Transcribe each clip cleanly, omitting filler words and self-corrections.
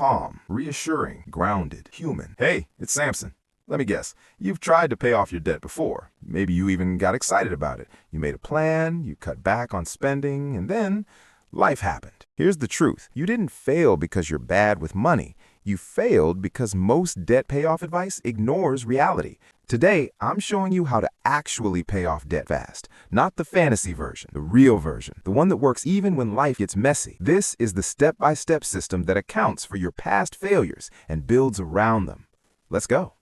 calm, reassuring, grounded, human. Hey, it's Samson. Let me guess, you've tried to pay off your debt before. Maybe you even got excited about it. You made a plan, you cut back on spending, and then life happened. Here's the truth. You didn't fail because you're bad with money. You failed because most debt payoff advice ignores reality. Today, I'm showing you how to actually pay off debt fast. Not the fantasy version, the real version, the one that works even when life gets messy. This is the step-by-step system that accounts for your past failures and builds around them. Let's go.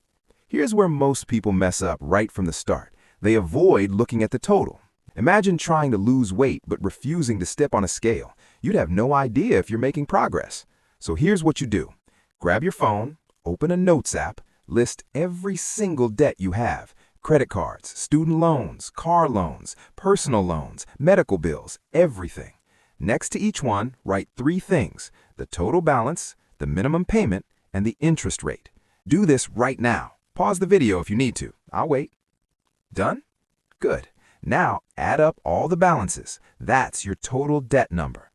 Here's where most people mess up right from the start. They avoid looking at the total. Imagine trying to lose weight but refusing to step on a scale. You'd have no idea if you're making progress. So here's what you do. Grab your phone, open a notes app, list every single debt you have. Credit cards, student loans, car loans, personal loans, medical bills, everything. Next to each one, write 3 things: the total balance, the minimum payment, and the interest rate. Do this right now. Pause the video if you need to. I'll wait. Done? Good. Now add up all the balances. That's your total debt number.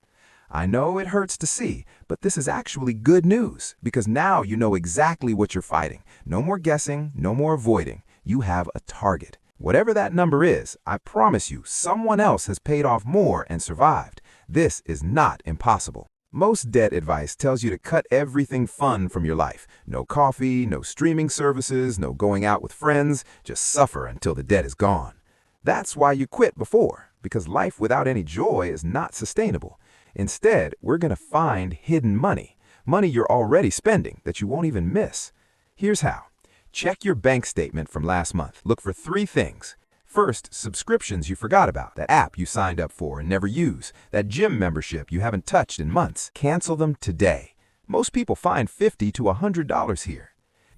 I know it hurts to see, but this is actually good news because now you know exactly what you're fighting. No more guessing, no more avoiding. You have a target. Whatever that number is, I promise you someone else has paid off more and survived. This is not impossible. Most debt advice tells you to cut everything fun from your life. No coffee, no streaming services, no going out with friends. Just suffer until the debt is gone. That's why you quit before, because life without any joy is not sustainable. Instead, we're going to find hidden money, money you're already spending that you won't even miss. Here's how. Check your bank statement from last month. Look for 3 things. First, subscriptions you forgot about, that app you signed up for and never use, that gym membership you haven't touched in months. Cancel them today. Most people find $50 to $100 here.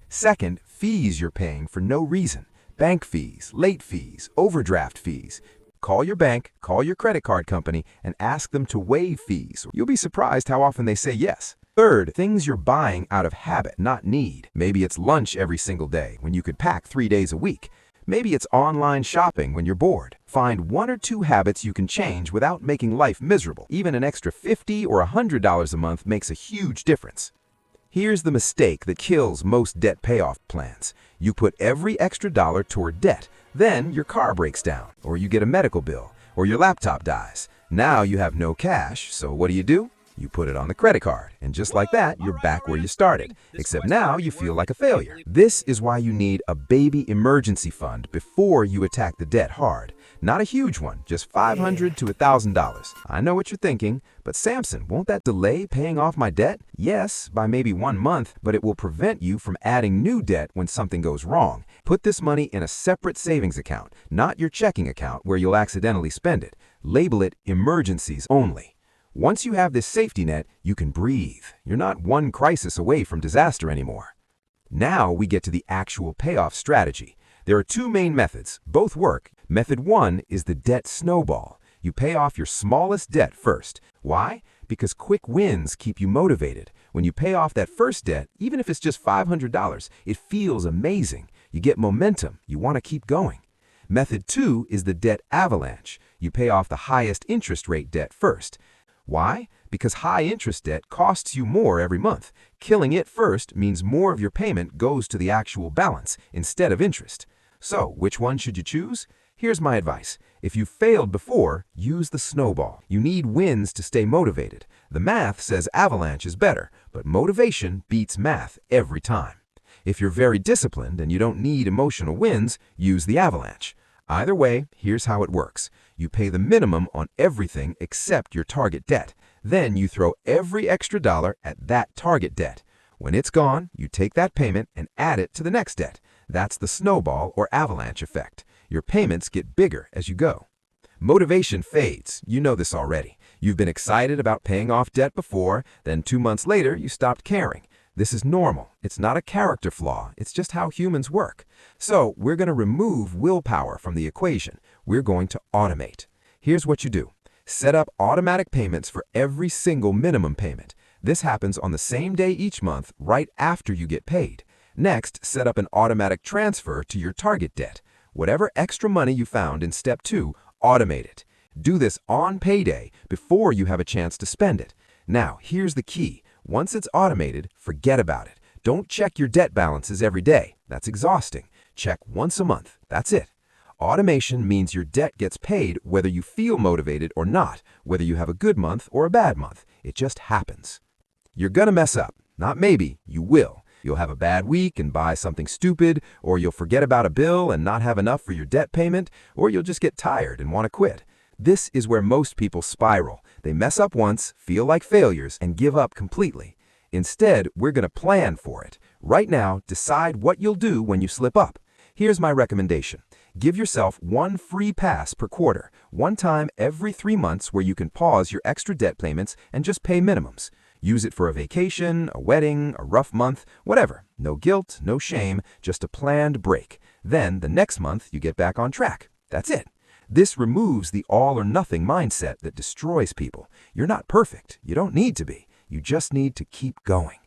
Second, fees you're paying for no reason. Bank fees, late fees, overdraft fees. Call your bank, call your credit card company, and ask them to waive fees. You'll be surprised how often they say yes. Third, things you're buying out of habit, not need. Maybe it's lunch every single day when you could pack 3 days a week. Maybe it's online shopping when you're bored. Find 1 or 2 habits you can change without making life miserable. Even an extra $50 or $100 a month makes a huge difference. Here's the mistake that kills most debt payoff plans. You put every extra dollar toward debt. Then your car breaks down, or you get a medical bill, or your laptop dies. Now you have no cash, so what do? You put it on the credit card, and just like that, you're back where you started. Except now you feel like a failure. This is why you need a baby emergency fund before you attack the debt hard. Not a huge one, just $500 to $1,000. I know what you're thinking, but Samson, won't that delay paying off my debt? Yes, by maybe 1 month, but it will prevent you from adding new debt when something goes wrong. Put this money in a separate savings account, not your checking account where you'll accidentally spend it. Label it emergencies only. Once you have this safety net, you can breathe. You're not one crisis away from disaster anymore. Now we get to the actual payoff strategy. There are 2 main methods. Both work. Method 1 is the debt snowball. You pay off your smallest debt first. Why? Because quick wins keep you motivated. When you pay off that first debt, even if it's just $500, it feels amazing. You get momentum. You want to keep going. Method 2 is the debt avalanche. You pay off the highest interest rate debt first. Why? Because high interest debt costs you more every month. Killing it first means more of your payment goes to the actual balance instead of interest. So, which one should you choose? Here's my advice. If you failed before, use the snowball. You need wins to stay motivated. The math says avalanche is better, but motivation beats math every time. If you're very disciplined and you don't need emotional wins, use the avalanche. Either way, here's how it works. You pay the minimum on everything except your target debt. Then you throw every extra dollar at that target debt. When it's gone, you take that payment and add it to the next debt. That's the snowball or avalanche effect. Your payments get bigger as you go. Motivation fades. You know this already. You've been excited about paying off debt before, then 2 months later you stopped caring. This is normal. It's not a character flaw. It's just how humans work. So we're going to remove willpower from the equation. We're going to automate. Here's what you do. Set up automatic payments for every single minimum payment. This happens on the same day each month, right after you get paid. Next, set up an automatic transfer to your target debt. Whatever extra money you found in step 2, automate it. Do this on payday before you have a chance to spend it. Now, here's the key. Once it's automated, forget about it. Don't check your debt balances every day. That's exhausting. Check once a month. That's it. Automation means your debt gets paid whether you feel motivated or not, whether you have a good month or a bad month. It just happens. You're gonna mess up. Not maybe, you will. You'll have a bad week and buy something stupid, or you'll forget about a bill and not have enough for your debt payment, or you'll just get tired and want to quit. This is where most people spiral. They mess up once, feel like failures, and give up completely. Instead, we're gonna plan for it. Right now, decide what you'll do when you slip up. Here's my recommendation. Give yourself one free pass per quarter, one time every 3 months where you can pause your extra debt payments and just pay minimums. Use it for a vacation, a wedding, a rough month, whatever. No guilt, no shame, just a planned break. Then, the next month, you get back on track. That's it. This removes the all-or-nothing mindset that destroys people. You're not perfect. You don't need to be. You just need to keep going.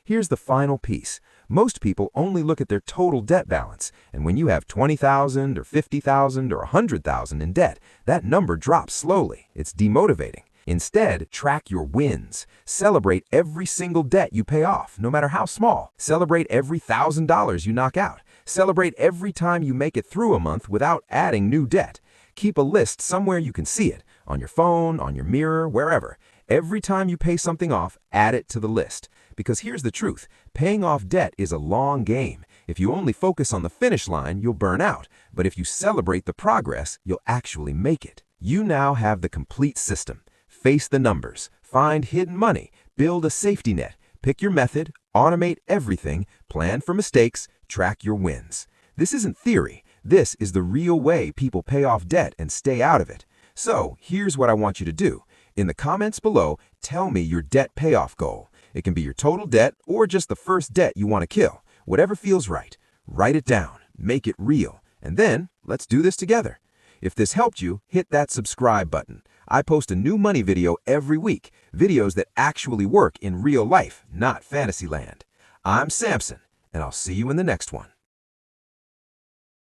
Here's the final piece. Most people only look at their total debt balance, and when you have $20,000 or $50,000 or $100,000 in debt, that number drops slowly. It's demotivating. Instead, track your wins. Celebrate every single debt you pay off, no matter how small. Celebrate every $1,000 you knock out. Celebrate every time you make it through a month without adding new debt. Keep a list somewhere you can see it, on your phone, on your mirror, wherever. Every time you pay something off, add it to the list. Because here's the truth, paying off debt is a long game. If you only focus on the finish line, you'll burn out. But if you celebrate the progress, you'll actually make it. You now have the complete system. Face the numbers, find hidden money, build a safety net, pick your method, automate everything, plan for mistakes, track your wins. This isn't theory. This is the real way people pay off debt and stay out of it. So here's what I want you to do. In the comments below, tell me your debt payoff goal. It can be your total debt or just the first debt you want to kill. Whatever feels right. Write it down, make it real, and then let's do this together. If this helped you, hit that subscribe button. I post a new money video every week, videos that actually work in real life, not fantasy land. I'm Samson, and I'll see you in the next one.